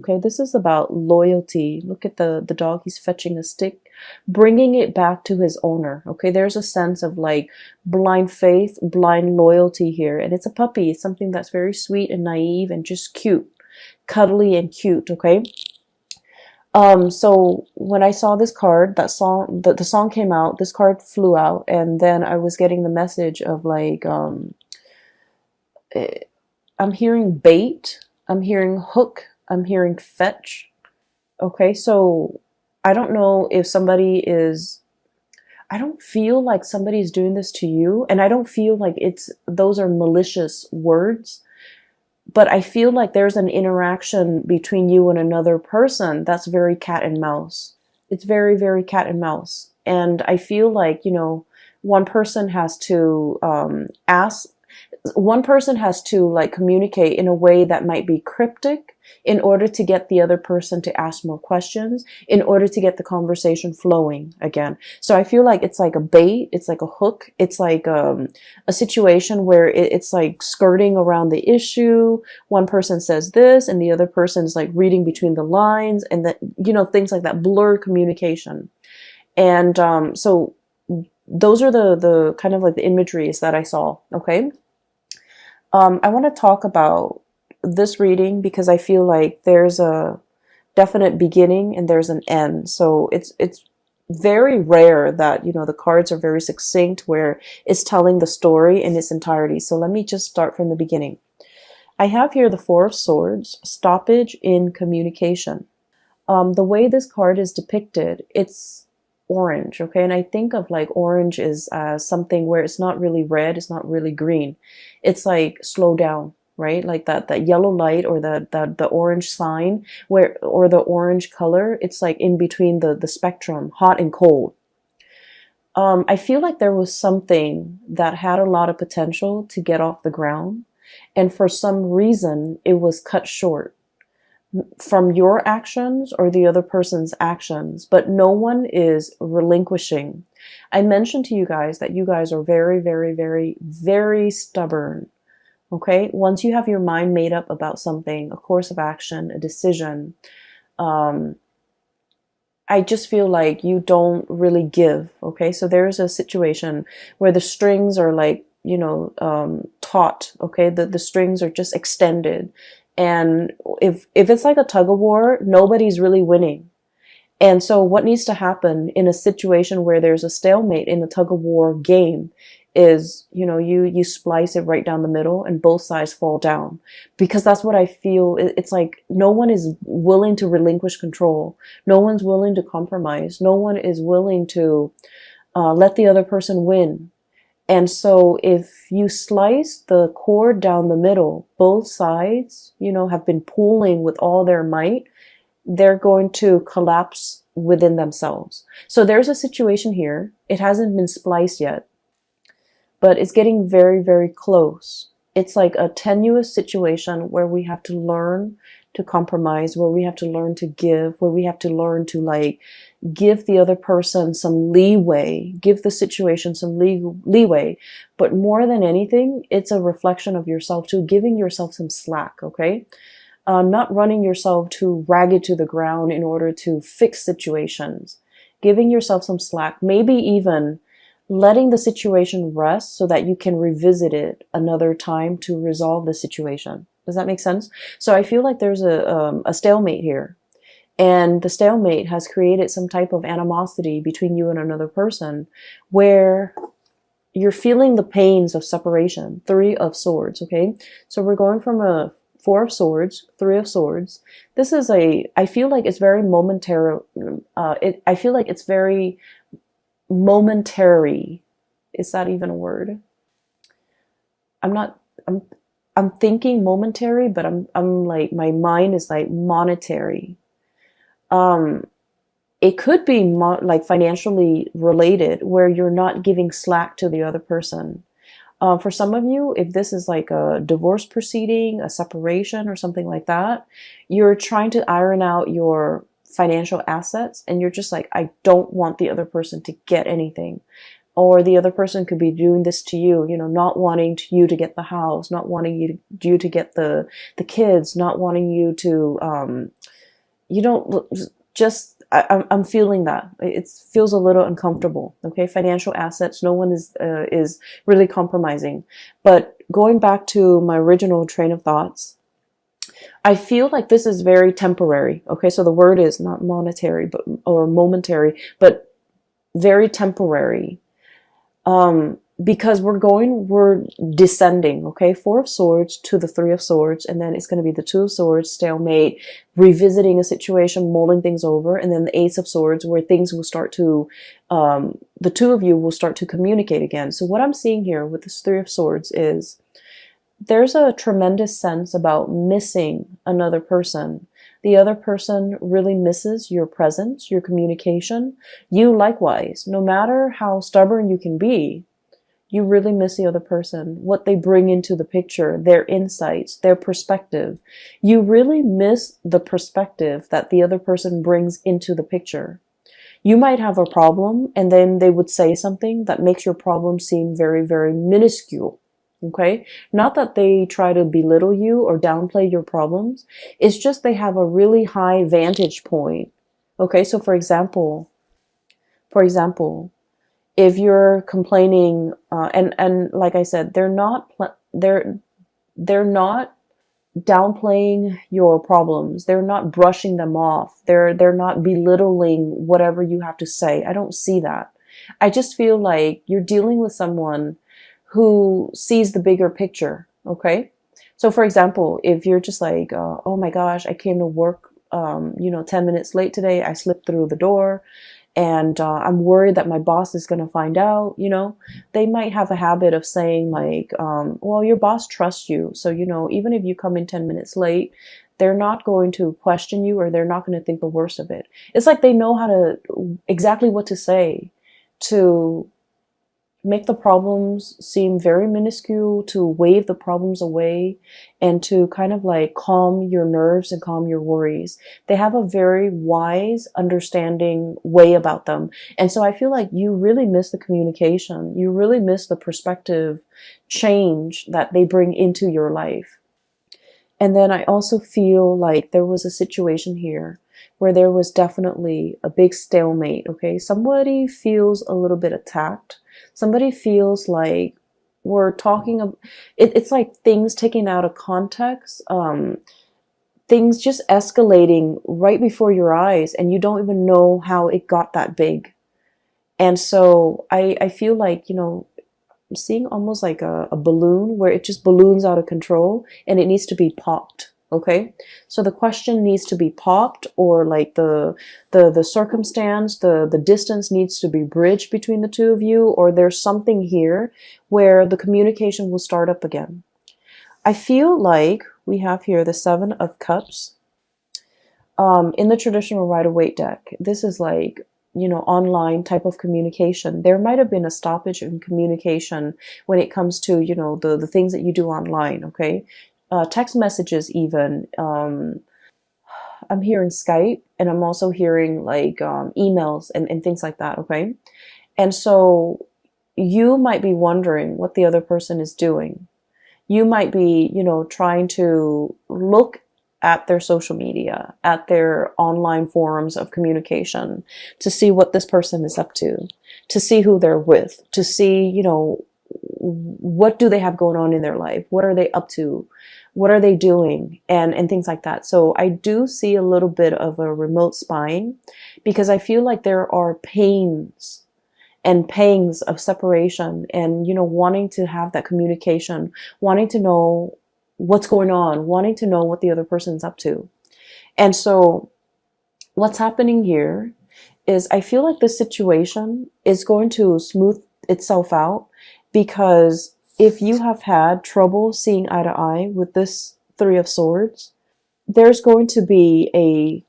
Okay, this is about loyalty. Look at the dog, he's fetching a stick, bringing it back to his owner. Okay, there's a sense of like blind faith, blind loyalty here. And it's a puppy. It's something that's very sweet and naive and just cute, cuddly and cute. Okay. So when I saw this card, the song came out, this card flew out, and then I was getting the message of like, eh, I'm hearing bait, I'm hearing hook, I'm hearing fetch. Okay, so I don't know if somebody is, I don't feel like somebody's doing this to you, and I don't feel like those are malicious words, but I feel like there's an interaction between you and another person that's very cat and mouse. It's very, very cat and mouse. And I feel like, one person has to ask, one person has to like communicate in a way that might be cryptic in order to get the other person to ask more questions, in order to get the conversation flowing again. So I feel like it's like a bait, it's like a hook, it's like a situation where it's like skirting around the issue. One person says this and the other person is like reading between the lines, and that, things like that, blurred communication. And so those are the kind of like the imageries that I saw. Okay. I want to talk about this reading because I feel like there's a definite beginning and there's an end. So it's very rare that, the cards are very succinct where it's telling the story in its entirety. So let me just start from the beginning. I have here the Four of Swords, stoppage in communication. The way this card is depicted, it's orange, okay? And I think of like orange is something where it's not really red, it's not really green. It's like slow down, right? Like that yellow light or the orange sign or the orange color, it's like in between the spectrum, hot and cold. I feel like there was something that had a lot of potential to get off the ground, and for some reason it was cut short from your actions or the other person's actions, but no one is relinquishing. I mentioned to you guys that you guys are very, very, very, very stubborn. Okay. Once you have your mind made up about something, a course of action, a decision, I just feel like you don't really give. Okay. So there's a situation where the strings are like, taut. Okay. The strings are just extended. And if it's like a tug of war, nobody's really winning. And so what needs to happen in a situation where there's a stalemate in a tug of war game is, you splice it right down the middle and both sides fall down. Because that's what I feel. It's like no one is willing to relinquish control. No one's willing to compromise. No one is willing to let the other person win. And so if you slice the cord down the middle, both sides, have been pulling with all their might, they're going to collapse within themselves. So there's a situation here. It hasn't been spliced yet, but it's getting very, very close. It's like a tenuous situation where we have to learn to compromise, where we have to learn to give, where we have to learn to like give the other person some leeway, give the situation some leeway. But more than anything, it's a reflection of yourself too, giving yourself some slack, okay? Not running yourself too ragged to the ground in order to fix situations. Giving yourself some slack, maybe even letting the situation rest so that you can revisit it another time to resolve the situation. Does that make sense? So I feel like there's a stalemate here. And the stalemate has created some type of animosity between you and another person where you're feeling the pains of separation. Three of Swords, okay? So we're going from a Four of Swords, Three of Swords. This is I feel like it's very momentary. I feel like it's very momentary. Is that even a word? I'm thinking momentary, but I'm like, my mind is like monetary. It could be like financially related where you're not giving slack to the other person. For some of you, if this is like a divorce proceeding, a separation or something like that, you're trying to iron out your financial assets and you're just like, I don't want the other person to get anything. or the other person could be doing this to you, you know, not wanting you to get the house, not wanting you to get the kids, not wanting you to, you know, just, I'm feeling that. It feels a little uncomfortable. Okay. Financial assets. No one is really compromising. But going back to my original train of thoughts, I feel like this is very temporary. Okay. So the word is not monetary, or momentary, but very temporary. Because we're descending, okay? Four of Swords to the Three of Swords, and then it's going to be the Two of Swords, stalemate, revisiting a situation, mulling things over, and then the Ace of Swords, where things will start to, the two of you will start to communicate again. So what I'm seeing here with this Three of Swords is there's a tremendous sense about missing another person. The other person really misses your presence, your communication. You likewise, no matter how stubborn you can be, you really miss the other person, what they bring into the picture, their insights, their perspective. You really miss the perspective that the other person brings into the picture. You might have a problem and then they would say something that makes your problem seem very, very minuscule. Okay? Not that they try to belittle you or downplay your problems. It's just they have a really high vantage point. Okay? So for example, if you're complaining, and like I said, they're not downplaying your problems. They're not brushing them off. They're not belittling whatever you have to say. I don't see that. I just feel like you're dealing with someone who sees the bigger picture. Okay. So for example, if you're just like, oh my gosh, I came to work, 10 minutes late today. I slipped through the door and, I'm worried that my boss is going to find out, they might have a habit of saying like, well, your boss trusts you. So, even if you come in 10 minutes late, they're not going to question you or they're not going to think the worst of it. It's like they know exactly what to say to make the problems seem very minuscule, to wave the problems away, and to kind of like calm your nerves and calm your worries. They have a very wise, understanding way about them. And so I feel like you really miss the communication. You really miss the perspective change that they bring into your life. And then I also feel like there was a situation here where there was definitely a big stalemate, okay? Somebody feels a little bit attacked. Somebody feels like we're talking, it's like things taken out of context, things just escalating right before your eyes, and you don't even know how it got that big. And so I feel like, I'm seeing almost like a balloon where it just balloons out of control and it needs to be popped. Okay. So the question needs to be popped, or like the circumstance, the distance needs to be bridged between the two of you, or there's something here where the communication will start up again. I feel like we have here the Seven of Cups. In the traditional Rider-Waite deck, this is like, online type of communication. There might have been a stoppage in communication when it comes to, the things that you do online. Okay. Text messages even. I'm hearing Skype, and I'm also hearing like emails and things like that. Okay. And so you might be wondering what the other person is doing. You might be, trying to look at their social media, at their online forums of communication, to see what this person is up to see who they're with, to see, what do they have going on in their life? What are they up to? What are they doing? And things like that. So I do see a little bit of a remote spying, because I feel like there are pains and pangs of separation and, wanting to have that communication, wanting to know what's going on, wanting to know what the other person's up to. And so what's happening here is I feel like this situation is going to smooth itself out, because if you have had trouble seeing eye to eye with this Three of Swords, there's going to be a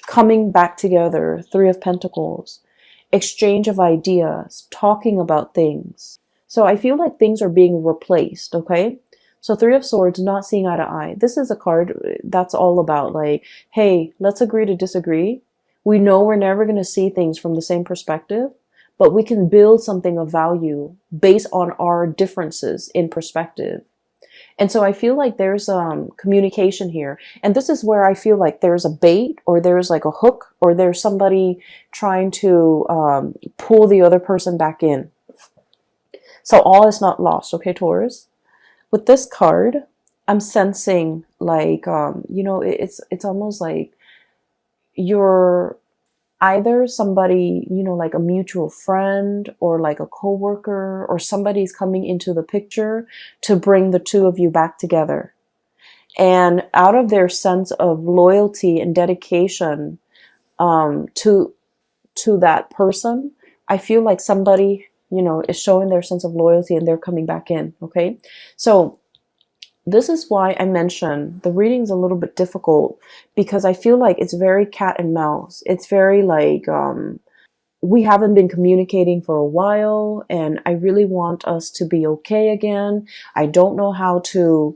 coming back together, Three of Pentacles, exchange of ideas, talking about things. So I feel like things are being replaced, okay? So Three of Swords, not seeing eye to eye. This is a card that's all about like, hey, let's agree to disagree. We know we're never going to see things from the same perspective, but we can build something of value based on our differences in perspective. And so I feel like there's communication here. And this is where I feel like there's a bait, or there's like a hook, or there's somebody trying to pull the other person back in. So all is not lost, okay, Taurus? With this card, I'm sensing like, it's almost like you're either somebody, like a mutual friend or like a coworker, or somebody's coming into the picture to bring the two of you back together. And out of their sense of loyalty and dedication to that person, I feel like somebody, is showing their sense of loyalty and they're coming back in. Okay. So this is why I mentioned the reading's a little bit difficult, because I feel like it's very cat and mouse. It's very like, we haven't been communicating for a while and I really want us to be okay again. I don't know how to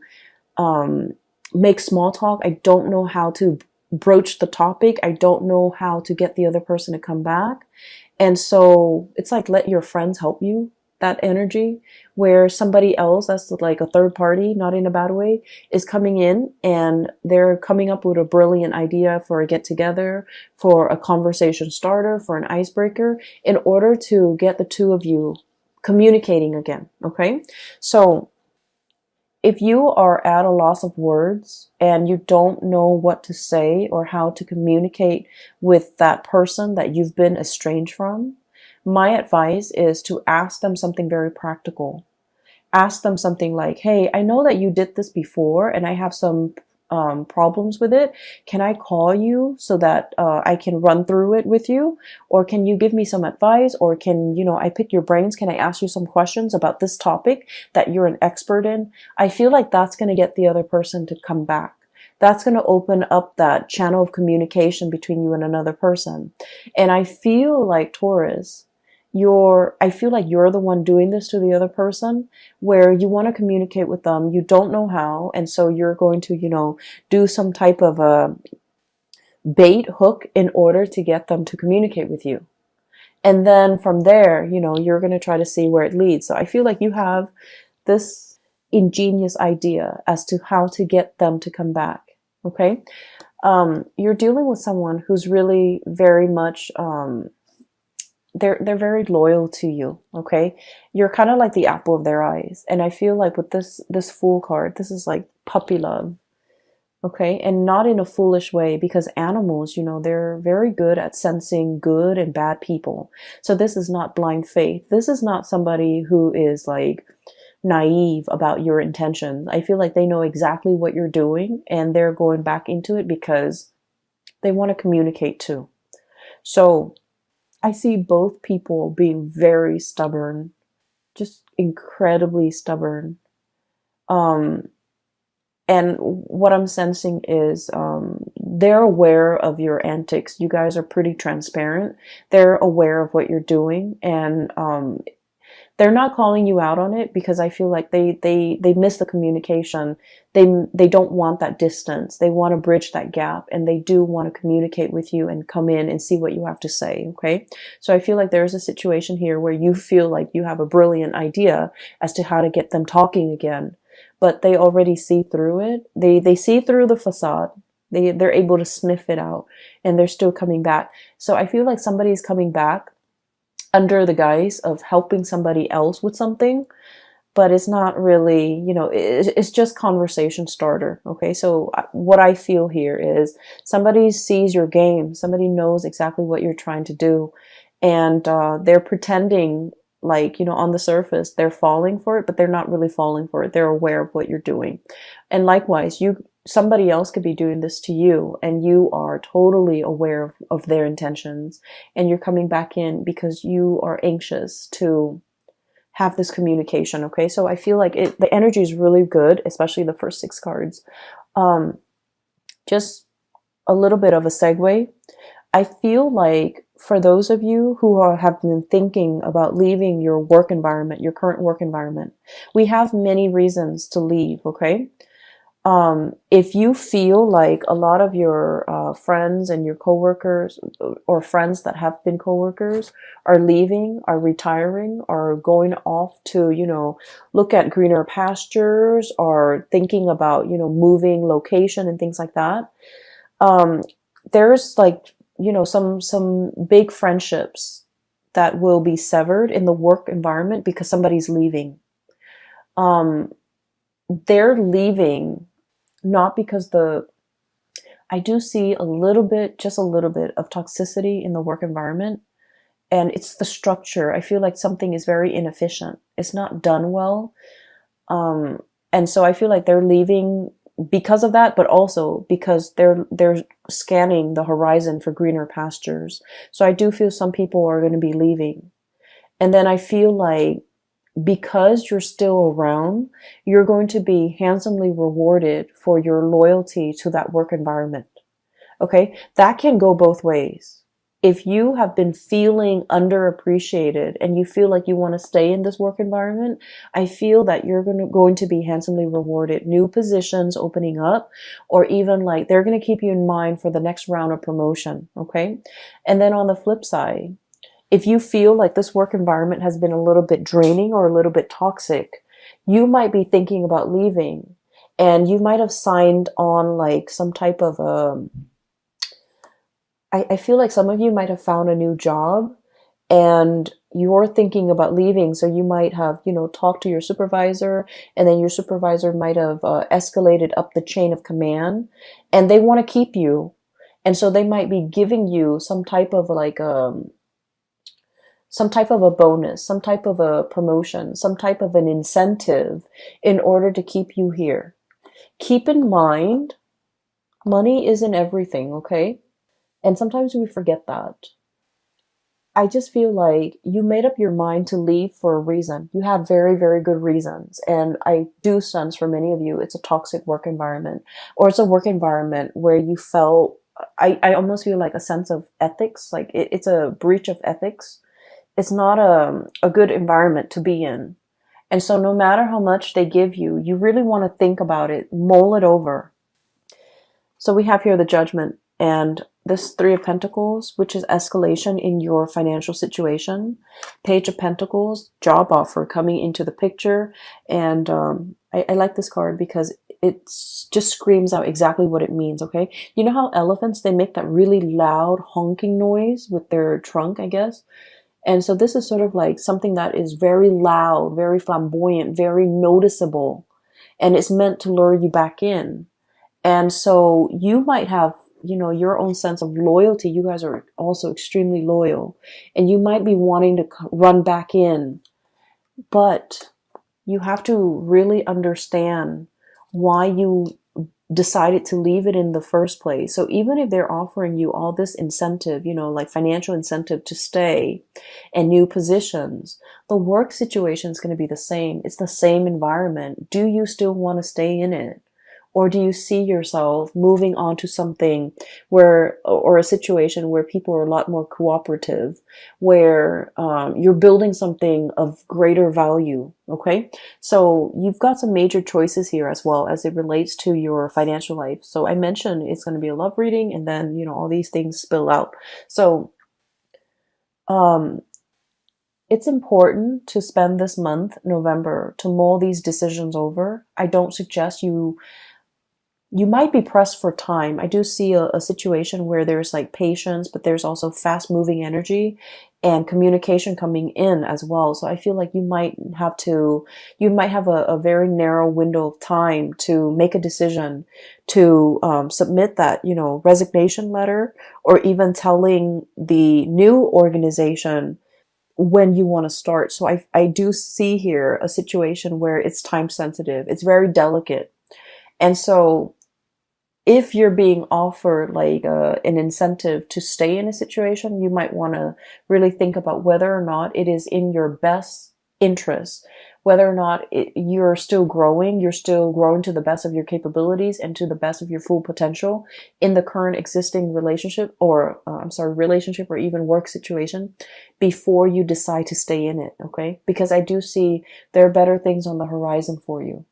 make small talk. I don't know how to broach the topic. I don't know how to get the other person to come back. And so it's like, let your friends help you, that energy, where somebody else, that's like a third party, not in a bad way, is coming in and they're coming up with a brilliant idea for a get together, for a conversation starter, for an icebreaker, in order to get the two of you communicating again. Okay. So if you are at a loss of words and you don't know what to say or how to communicate with that person that you've been estranged from, my advice is to ask them something very practical. Ask them something like, hey, I know that you did this before and I have some problems with it. Can I call you so that I can run through it with you? Or can you give me some advice? Or can, I pick your brains? Can I ask you some questions about this topic that you're an expert in? I feel like that's going to get the other person to come back. That's going to open up that channel of communication between you and another person. And I feel like, Taurus, I feel like you're the one doing this to the other person, where you want to communicate with them, you don't know how, and so you're going to, do some type of a bait hook in order to get them to communicate with you. And then from there, you're going to try to see where it leads. So I feel like you have this ingenious idea as to how to get them to come back. Okay. You're dealing with someone who's really very much, they're very loyal to you. Okay. You're kind of like the apple of their eyes. And I feel like with this Fool card, this is like puppy love. Okay. And not in a foolish way, because animals, they're very good at sensing good and bad people. So this is not blind faith. This is not somebody who is like naive about your intentions. I feel like they know exactly what you're doing and they're going back into it because they want to communicate too. So I see both people being very stubborn, just incredibly stubborn. And what I'm sensing is they're aware of your antics. You guys are pretty transparent. They're aware of what you're doing, and they're not calling you out on it because I feel like they miss the communication. They don't want that distance. They want to bridge that gap, and they do want to communicate with you and come in and see what you have to say. Okay. So I feel like there's a situation here where you feel like you have a brilliant idea as to how to get them talking again, but they already see through it. They see through the facade. They're able to sniff it out, and they're still coming back. So I feel like somebody's coming back under the guise of helping somebody else with something, but it's not really, it's just conversation starter. Okay. So what I feel here is somebody sees your game. Somebody knows exactly what you're trying to do. And, they're pretending like, on the surface, they're falling for it, but they're not really falling for it. They're aware of what you're doing. And likewise, somebody else could be doing this to you and you are totally aware of their intentions, and you're coming back in because you are anxious to have this communication. Okay. So I feel like the energy is really good, especially the first 6 cards. Just a little bit of a segue. I feel like for those of you who have been thinking about leaving your work environment, your current work environment, we have many reasons to leave. Okay. If you feel like a lot of your friends and your coworkers or friends that have been coworkers are leaving, are retiring, are going off to, look at greener pastures, or thinking about, moving location and things like that, um, there's like, some big friendships that will be severed in the work environment because somebody's leaving. Um, they're leaving not because I do see a little bit, just a little bit of toxicity in the work environment, and it's the structure. I feel like something is very inefficient. It's not done well. Um, and so I feel like they're leaving because of that, but also because they're scanning the horizon for greener pastures. So I do feel some people are going to be leaving. And then I feel like because you're still around, you're going to be handsomely rewarded for your loyalty to that work environment. Okay? That can go both ways. If you have been feeling underappreciated and you feel like you want to stay in this work environment, I feel that you're going to be handsomely rewarded. New positions opening up, or even like they're going to keep you in mind for the next round of promotion. Okay? And then on the flip side, if you feel like this work environment has been a little bit draining or a little bit toxic, you might be thinking about leaving, and you might have signed on like some type of I feel like some of you might have found a new job and you're thinking about leaving. So you might have, talked to your supervisor, and then your supervisor might have escalated up the chain of command, and they want to keep you. And so they might be giving you some type of like, some type of a bonus, some type of a promotion, some type of an incentive in order to keep you here. Keep in mind, money isn't everything, okay? And sometimes we forget that. I just feel like you made up your mind to leave for a reason. You had very, very good reasons. And I do sense for many of you, it's a toxic work environment, or it's a work environment where you felt, I almost feel like a sense of ethics, like it's a breach of ethics. It's not a good environment to be in. And so no matter how much they give you, you really want to think about it, mull it over. So we have here the Judgment and this Three of Pentacles, which is escalation in your financial situation. Page of Pentacles, job offer coming into the picture. And I like this card because it just screams out exactly what it means, okay? You know how elephants, they make that really loud honking noise with their trunk, I guess? And so this is sort of like something that is very loud, very flamboyant, very noticeable, and it's meant to lure you back in. And so you might have, your own sense of loyalty. You guys are also extremely loyal, and you might be wanting to run back in, but you have to really understand why you decided to leave it in the first place. So even if they're offering you all this incentive, like financial incentive to stay and new positions, the work situation is going to be the same. It's the same environment. Do you still want to stay in it? Or do you see yourself moving on to something or a situation where people are a lot more cooperative, where you're building something of greater value? Okay. So you've got some major choices here as well as it relates to your financial life. So I mentioned it's going to be a love reading, and then, all these things spill out. So, it's important to spend this month, November, to mull these decisions over. I don't suggest you might be pressed for time. I do see a situation where there's like patience, but there's also fast moving energy and communication coming in as well. So I feel like you might have a very narrow window of time to make a decision, to submit that, resignation letter, or even telling the new organization when you want to start. So I do see here a situation where it's time sensitive. It's very delicate. And so if you're being offered like an incentive to stay in a situation, you might want to really think about whether or not it is in your best interest, whether or not you're still growing to the best of your capabilities and to the best of your full potential in the current existing relationship, or relationship, or even work situation, before you decide to stay in it. Okay. Because I do see there are better things on the horizon for you.